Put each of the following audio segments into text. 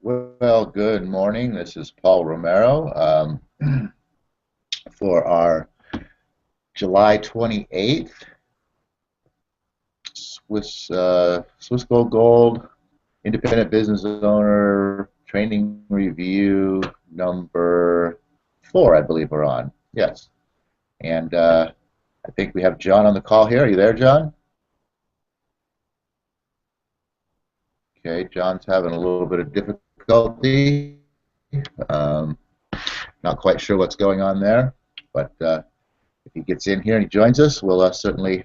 Well, good morning. This is Paul Romero for our July 28th Swiss Gold Independent Business Owner Training Review number 4, I believe we're on. Yes. And I think we have John on the call here. Are you there, John? Okay, John's having a little bit of difficulty. Um, Not quite sure what's going on there, but if he gets in here and he joins us, we'll certainly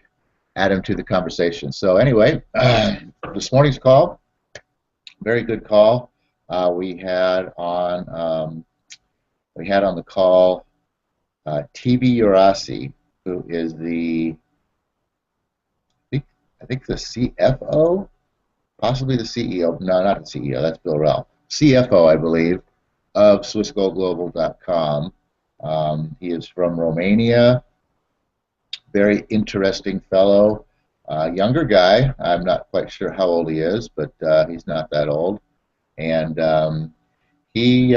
add him to the conversation. So anyway, this morning's call, very good call. We had on the call TB Urasi, who is I think the CFO, possibly the CEO. No, not the CEO. That's Bill Ralph. CFO, I believe, of SwissGoldGlobal.com. He is from Romania. Very interesting fellow. Younger guy. I'm not quite sure how old he is, but he's not that old. And he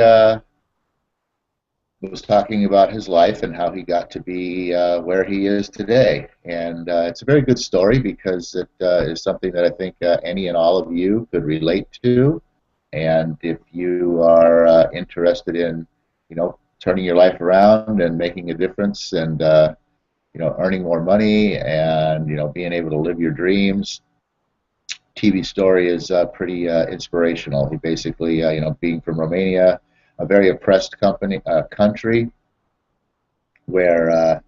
was talking about his life and how he got to be where he is today. And it's a very good story because it is something that I think any and all of you could relate to. And if you are interested in, turning your life around and making a difference and, earning more money and, being able to live your dreams, TV story is pretty inspirational. He basically, being from Romania, a very oppressed country where,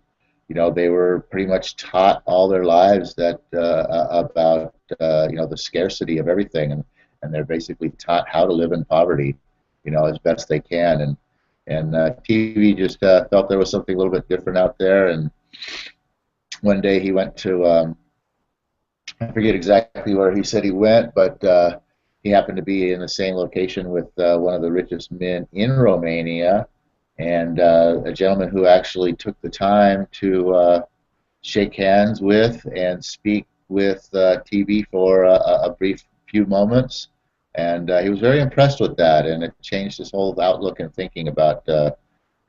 they were pretty much taught all their lives that about, the scarcity of everything. And they're basically taught how to live in poverty, as best they can. And TV just felt there was something a little bit different out there. And one day he went to, I forget exactly where he said he went, but he happened to be in the same location with one of the richest men in Romania, and a gentleman who actually took the time to shake hands with and speak with TV for a brief few moments. And he was very impressed with that, and it changed his whole outlook and thinking about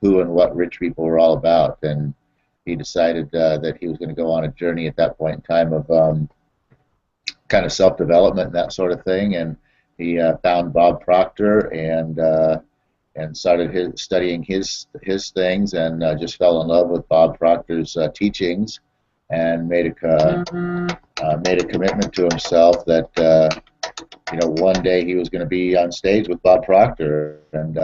who and what rich people were all about. And he decided that he was going to go on a journey at that point in time of kind of self-development and that sort of thing. And he found Bob Proctor and started studying his things, and just fell in love with Bob Proctor's teachings, and made a commitment to himself that one day he was going to be on stage with Bob Proctor. And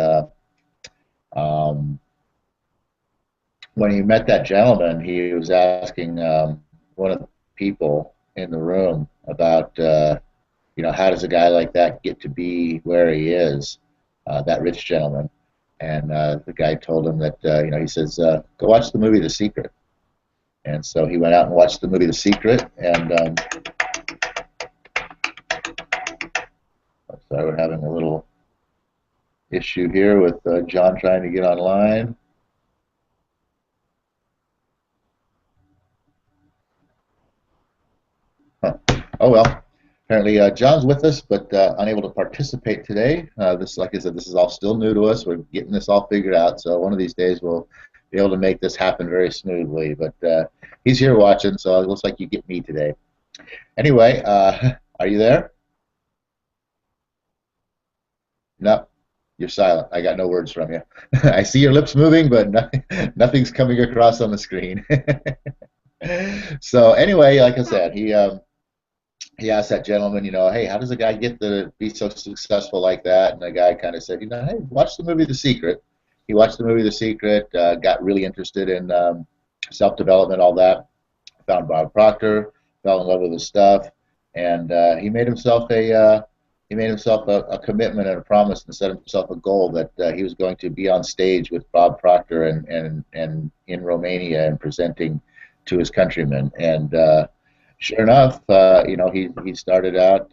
when he met that gentleman, he was asking one of the people in the room about how does a guy like that get to be where he is, that rich gentleman. And the guy told him that he says, go watch the movie The Secret. And so he went out and watched the movie The Secret. And sorry, we're having a little issue here with John trying to get online. Huh. Oh well. Apparently, John's with us, but unable to participate today. This, like I said, this is all still new to us. We're getting this all figured out. So one of these days we'll be able to make this happen very smoothly. But he's here watching, so it looks like you get me today. Anyway, are you there? No, you're silent. I got no words from you. I see your lips moving, but nothing's coming across on the screen. So anyway, like I said, he asked that gentleman, hey, how does a guy get to be so successful like that? And the guy kind of said, hey, watch the movie The Secret. He watched the movie The Secret, got really interested in self-development, all that. Found Bob Proctor, fell in love with his stuff, and he made himself a commitment and a promise, and set himself a goal that he was going to be on stage with Bob Proctor and in Romania and presenting to his countrymen. And sure enough, he started out.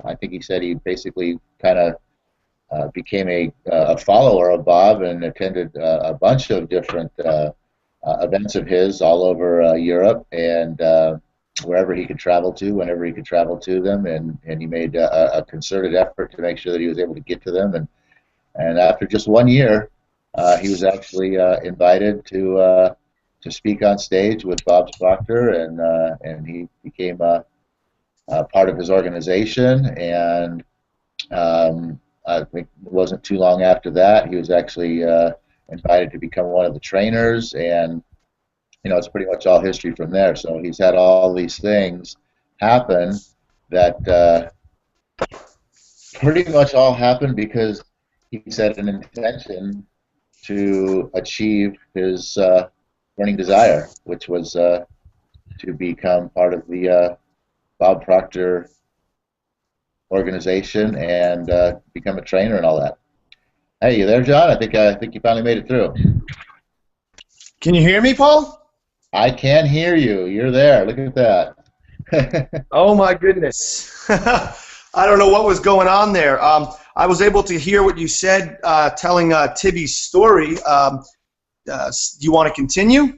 I think he said he basically kind of became a follower of Bob and attended a bunch of different events of his all over Europe, and wherever he could travel to, whenever he could travel to them, and he made a concerted effort to make sure that he was able to get to them. And after just 1 year, he was actually invited to speak on stage with Bob Proctor, and he became part of his organization. And I think it wasn't too long after that, he was actually invited to become one of the trainers, and it's pretty much all history from there. So he's had all these things happen that pretty much all happened because he set an intention to achieve his burning desire, which was to become part of the Bob Proctor organization and become a trainer and all that. Hey, you there, John? I think you finally made it through. Can you hear me, Paul? I can hear you. You're there. Look at that. Oh my goodness. I don't know what was going on there. I was able to hear what you said, telling Tibby's story. Do you want to continue?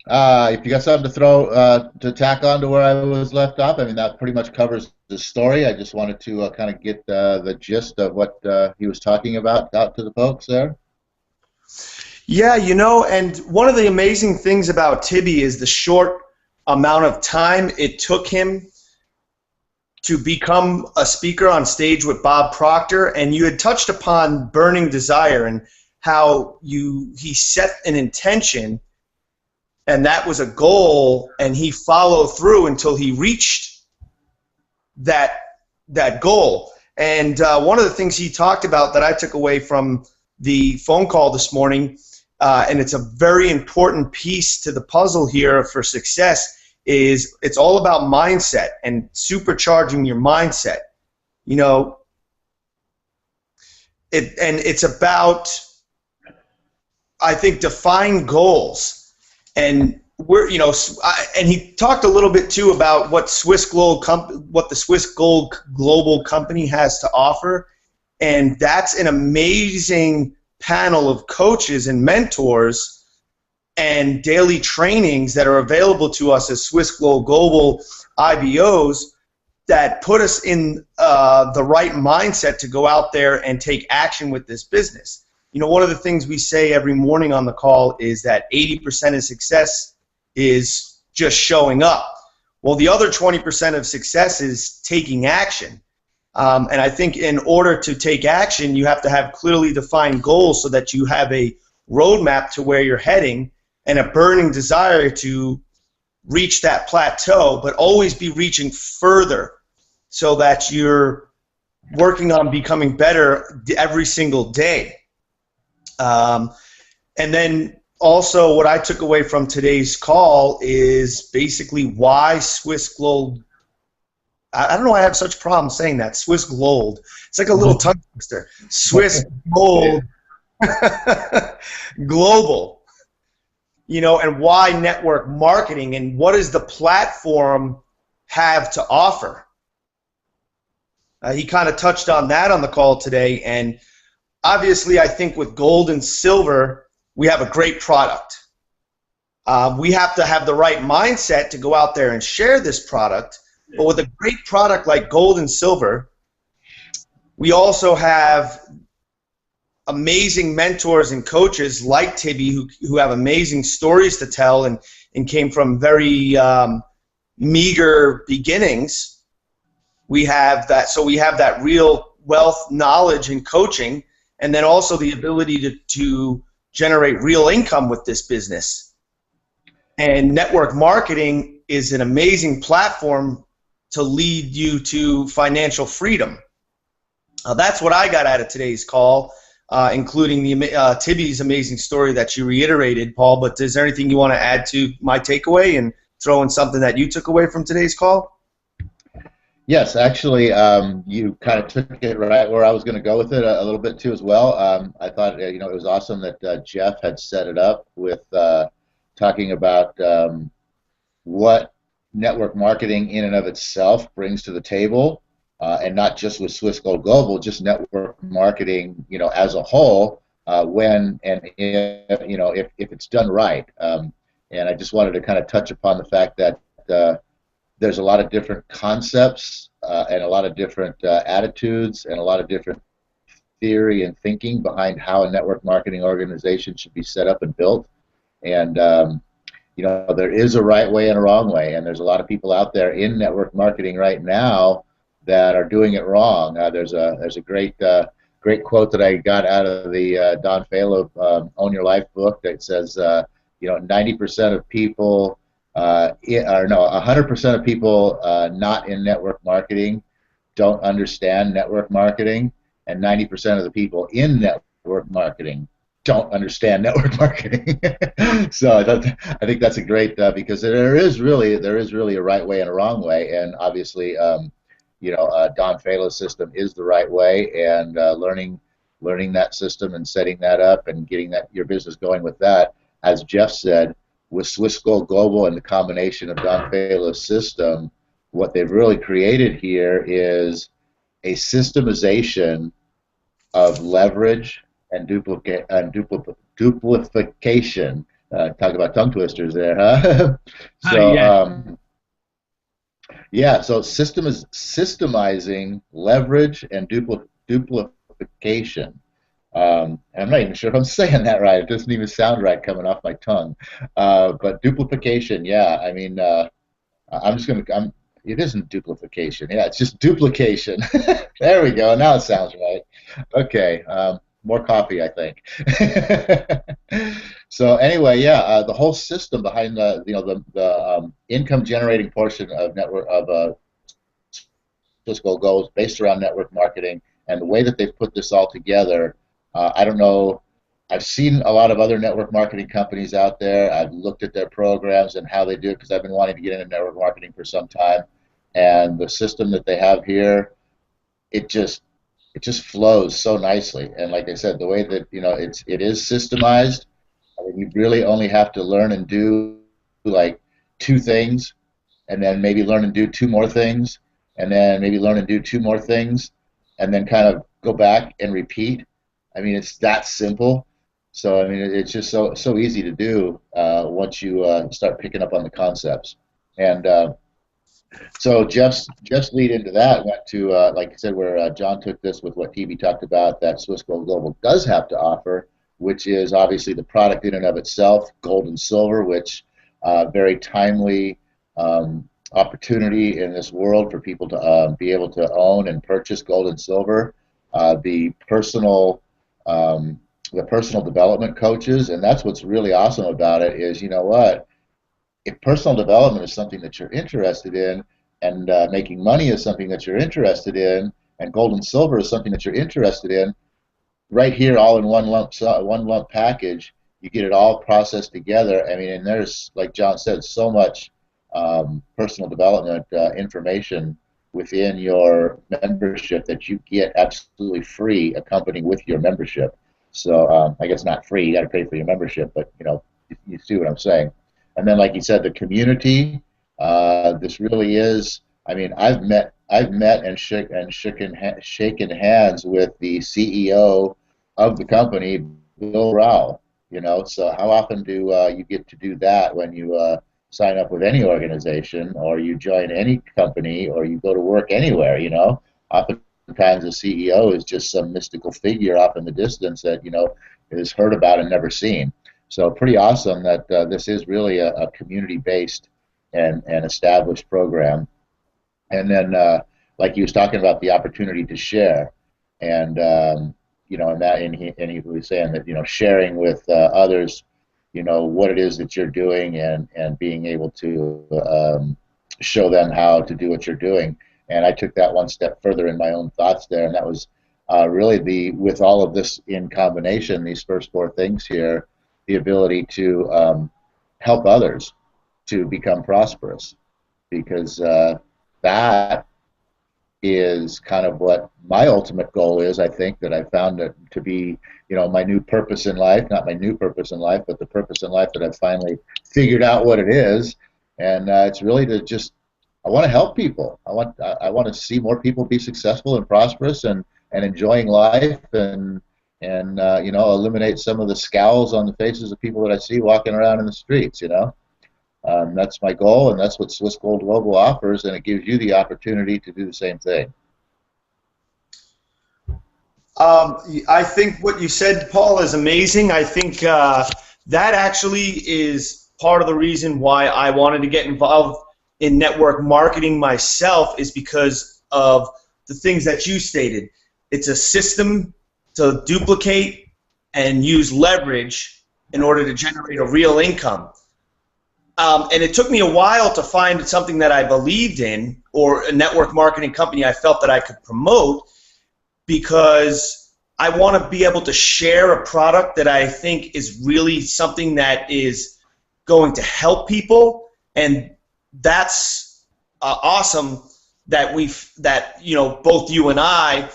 If you got something to throw to tack on to where I was left off, I mean, that pretty much covers the story. I just wanted to kind of get the gist of what he was talking about out to the folks there. Yeah, and one of the amazing things about Tibby is the short amount of time it took him to become a speaker on stage with Bob Proctor. And you had touched upon burning desire and how he set an intention, and that was a goal, and he followed through until he reached that goal. And one of the things he talked about that I took away from the phone call this morning, and it's a very important piece to the puzzle here for success, is it's all about mindset and supercharging your mindset. It's about, I think, define goals. And and he talked a little bit too about what the Swiss Gold Global Company has to offer, and that's an amazing panel of coaches and mentors and daily trainings that are available to us as Swiss Gold Global IBOs that put us in the right mindset to go out there and take action with this business. One of the things we say every morning on the call is that 80% of success is just showing up. Well, the other 20% of success is taking action. And I think in order to take action, you have to have clearly defined goals so that you have a roadmap to where you're heading and a burning desire to reach that plateau, but always be reaching further so that you're working on becoming better every single day. And then also what I took away from today's call is basically why Swiss Gold. I don't know why I have such problems saying that. Swiss Gold. It's like a little tongue twister. Swiss Gold Global. And why network marketing and what does the platform have to offer? He kind of touched on that on the call today, and obviously I think with gold and silver we have a great product. We have to have the right mindset to go out there and share this product. But with a great product like gold and silver, we also have amazing mentors and coaches like Tibby who have amazing stories to tell and came from very meager beginnings. We have that real wealth, knowledge, and coaching, and then also the ability to generate real income with this business. And network marketing is an amazing platform to lead you to financial freedom. That's what I got out of today's call, including Tibby's amazing story that you reiterated, Paul. But is there anything you want to add to my takeaway and throw in something that you took away from today's call? Yes, actually, you kind of took it right where I was going to go with it a little bit too as well. I thought it was awesome that Jeff had set it up with talking about what network marketing in and of itself brings to the table, and not just with Swiss Gold Global, just network marketing, as a whole, when and if it's done right. And I just wanted to kind of touch upon the fact that there's a lot of different concepts and a lot of different attitudes and a lot of different theory and thinking behind how a network marketing organization should be set up and built. And there is a right way and a wrong way, and there's a lot of people out there in network marketing right now that are doing it wrong. There's a great quote that I got out of the Don Falo Own Your Life book that says, 90% of people, or no, 100% of people not in network marketing don't understand network marketing, and 90% of the people in network marketing don't understand network marketing. So I think that's a great because there is really a right way and a wrong way, and obviously, Don Falo's system is the right way, and learning that system and setting that up and getting your business going with that, as Jeff said, with Swiss Gold Global and the combination of Don Falo's system, what they've really created here is a systemization of leverage and duplication. Talk about tongue twisters there, huh? So so system is systemizing leverage and duplication. And I'm not even sure if I'm saying that right. It doesn't even sound right coming off my tongue. But duplication, yeah. I mean, it isn't duplication. Yeah, it's just duplication. There we go. Now it sounds right. Okay. More coffee, I think. So anyway, yeah, the whole system behind the income generating portion of fiscal goals based around network marketing, and the way that they've put this all together. I don't know. I've seen a lot of other network marketing companies out there. I've looked at their programs and how they do it because I've been wanting to get into network marketing for some time. And the system that they have here, it just flows so nicely. And like I said, the way that it is systemized, I mean, you really only have to learn and do like 2 things, and then maybe learn and do 2 more things, and then maybe learn and do 2 more things, and then kind of go back and repeat. I mean, it's that simple. So I mean, it's just so easy to do once you start picking up on the concepts. And so Jeff's lead into that went to, like I said, where John took this with what TV talked about that Swiss Gold Global does have to offer, which is obviously the product in and of itself, gold and silver, which very timely opportunity in this world for people to be able to own and purchase gold and silver. The personal development coaches, and that's what's really awesome about it is, you know what, if personal development is something that you're interested in, and making money is something that you're interested in, and gold and silver is something that you're interested in, right here, all in one lump package, you get it all processed together. I mean, and there's, like John said, so much personal development information within your membership that you get absolutely free accompanying with your membership. So I guess not free, you got to pay for your membership, but you see what I'm saying. And then, like you said, the community. This really is. I mean, I've met and shaken hands with the CEO of the company, Bill Rao. So how often do you get to do that when you sign up with any organization, or you join any company, or you go to work anywhere? Oftentimes the CEO is just some mystical figure off in the distance that is heard about and never seen. So pretty awesome that this is really a community-based and established program. And then, like he was talking about, the opportunity to share, and and he was saying that sharing with others, what it is that you're doing, and being able to show them how to do what you're doing. And I took that one step further in my own thoughts there, and that was really with all of this in combination, these first 4 things here, the ability to help others to become prosperous, because that is kind of what my ultimate goal is. I think that I found it to be, my new purpose in life, not my new purpose in life, but the purpose in life that I've finally figured out what it is. And it's really to just, I want to help people. I want to see more people be successful and prosperous and enjoying life, and and you know, eliminate some of the scowls on the faces of people that I see walking around in the streets. You know, that's my goal, and that's what Swiss Gold Global offers, and it gives you the opportunity to do the same thing. I think what you said, Paul, is amazing. I think that actually is part of the reason why I wanted to get involved in network marketing myself, is because of the things that you stated. It's a system to duplicate and use leverage in order to generate a real income. And it took me a while to find something that I believed in, or a network marketing company I felt that I could promote, because I want to be able to share a product that I think is really something that is going to help people. And that's awesome that you know, both you and I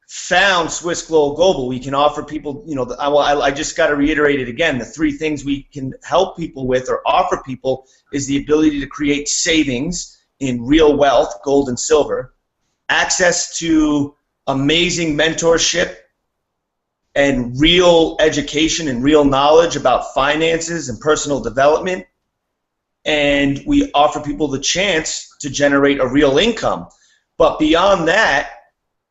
found Swiss Global. We can offer people, you know, I just got to reiterate it again. The three things we can help people with or offer people is the ability to create savings in real wealth, gold and silver, access to amazing mentorship and real education and real knowledge about finances and personal development, and we offer people the chance to generate a real income. But beyond that,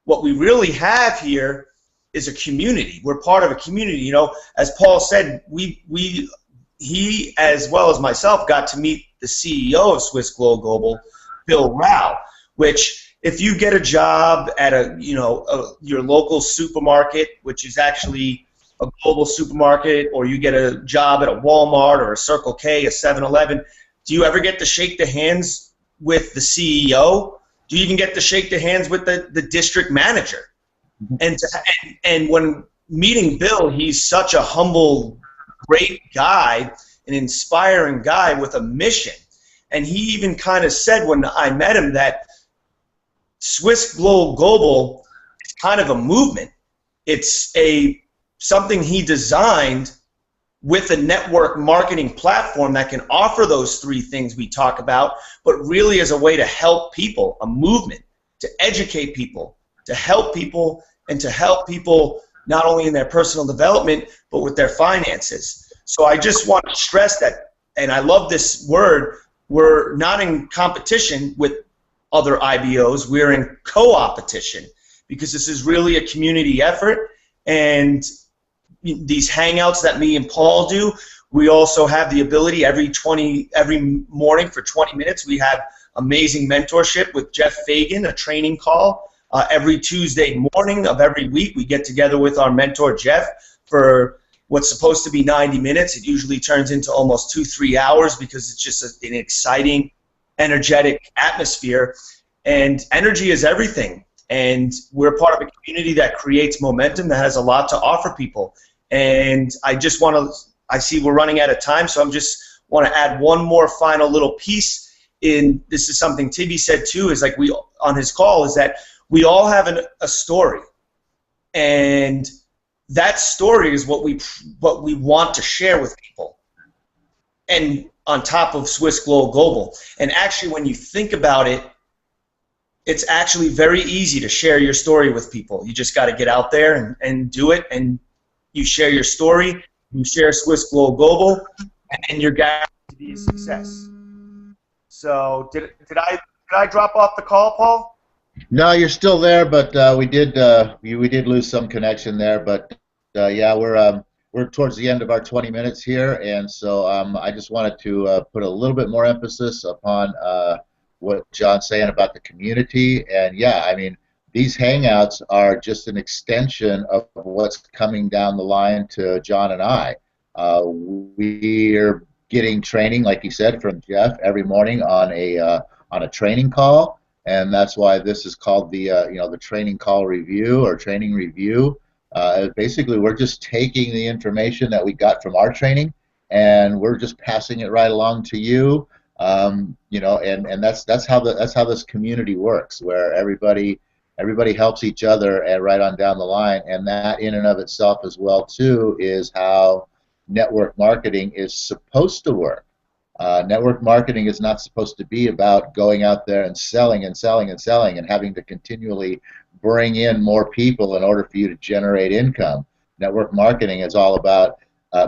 what we really have here is a community. We're part of a community. You know, as Paul said, he as well as myself got to meet the CEO of Swiss Global, Bill Rao, which, if you get a job at your local supermarket, which is actually a global supermarket, or you get a job at a Walmart or a Circle K, a 7-Eleven, do you ever get to shake the hands with the CEO? Do you even get to shake the hands with the district manager? And when meeting Bill, he's such a humble, great guy, an inspiring guy with a mission. And he even kind of said when I met him that Swiss Global is kind of a movement. It's something he designed with a network marketing platform that can offer those three things we talk about, but really as a way to help people, a movement, to educate people, to help people, and to help people not only in their personal development, but with their finances. So I just want to stress that, and I love this word, we're not in competition with other IBOs, we're in co-opetition, because this is really a community effort. And these hangouts that me and Paul do, we also have the ability every morning for 20 minutes, we have amazing mentorship with Jeff Fagan, a training call. Every Tuesday morning of every week, we get together with our mentor, Jeff, for what's supposed to be 90 minutes. It usually turns into almost 2-3 hours, because it's just an exciting, energetic atmosphere. And energy is everything. And we're part of a community that creates momentum, that has a lot to offer people. And I just want to, I see we're running out of time, so I'm just want to add one more final little piece in. This is something Tibby said too, is like on his call, is that we all have a story, and that story is what we want to share with people. And on top of Swiss Global, and actually when you think about it, it's actually very easy to share your story with people. You just got to get out there and do it, and you share your story, you share Swiss Global, and you're guaranteed to be a success. So did I drop off the call, Paul? No, you're still there, but we did lose some connection there. But yeah, we're towards the end of our 20 minutes here, and so I just wanted to put a little bit more emphasis upon what John's saying about the community. And yeah, I mean, these hangouts are just an extension of what's coming down the line to John and I. We're getting training, like he said, from Jeff every morning on a training call, and that's why this is called the the training call review or training review. Basically, we're just taking the information that we got from our training, and we're just passing it right along to you. And that's how this community works, where everybody helps each other and right on down the line, and that in and of itself as well too is how network marketing is supposed to work. Network marketing is not supposed to be about going out there and selling and selling and selling and having to continually bring in more people in order for you to generate income. Network marketing is all about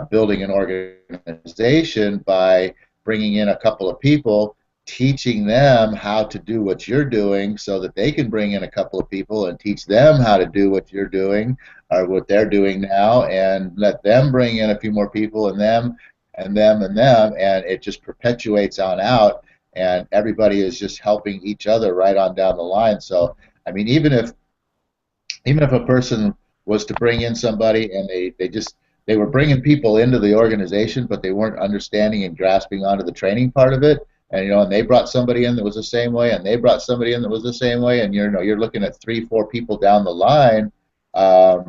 building an organization by bringing in a couple of people, teaching them how to do what you're doing so that they can bring in a couple of people and teach them how to do what you're doing or what they're doing now, and let them bring in a few more people and them and them and them, and it just perpetuates on out, and everybody is just helping each other right on down the line. So, I mean, even if a person was to bring in somebody and they were bringing people into the organization, but they weren't understanding and grasping onto the training part of it. And and they brought somebody in that was the same way, and they brought somebody in that was the same way, and you're looking at 3, 4 people down the line. I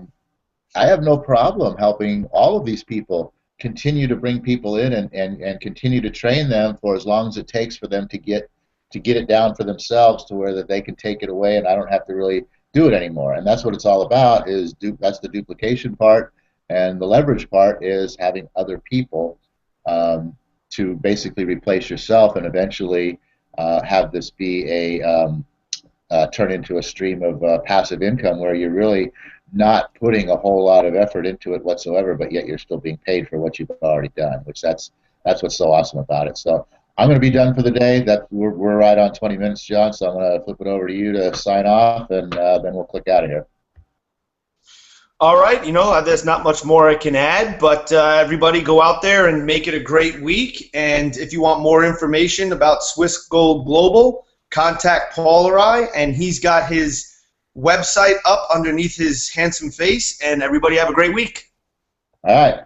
have no problem helping all of these people continue to bring people in and continue to train them for as long as it takes for them to get it down for themselves to where that they can take it away and I don't have to really do it anymore. And that's what it's all about. That's the duplication part, and the leverage part is having other people to basically replace yourself and eventually have this be turn into a stream of passive income where you're really not putting a whole lot of effort into it whatsoever, but yet you're still being paid for what you've already done, which that's what's so awesome about it. So I'm going to be done for the day. We're right on 20 minutes, John, so I'm going to flip it over to you to sign off, and then we'll click out of here. All right, there's not much more I can add, but everybody go out there and make it a great week. And if you want more information about Swiss Gold Global, contact Paul or I, and he's got his website up underneath his handsome face. And everybody have a great week. All right.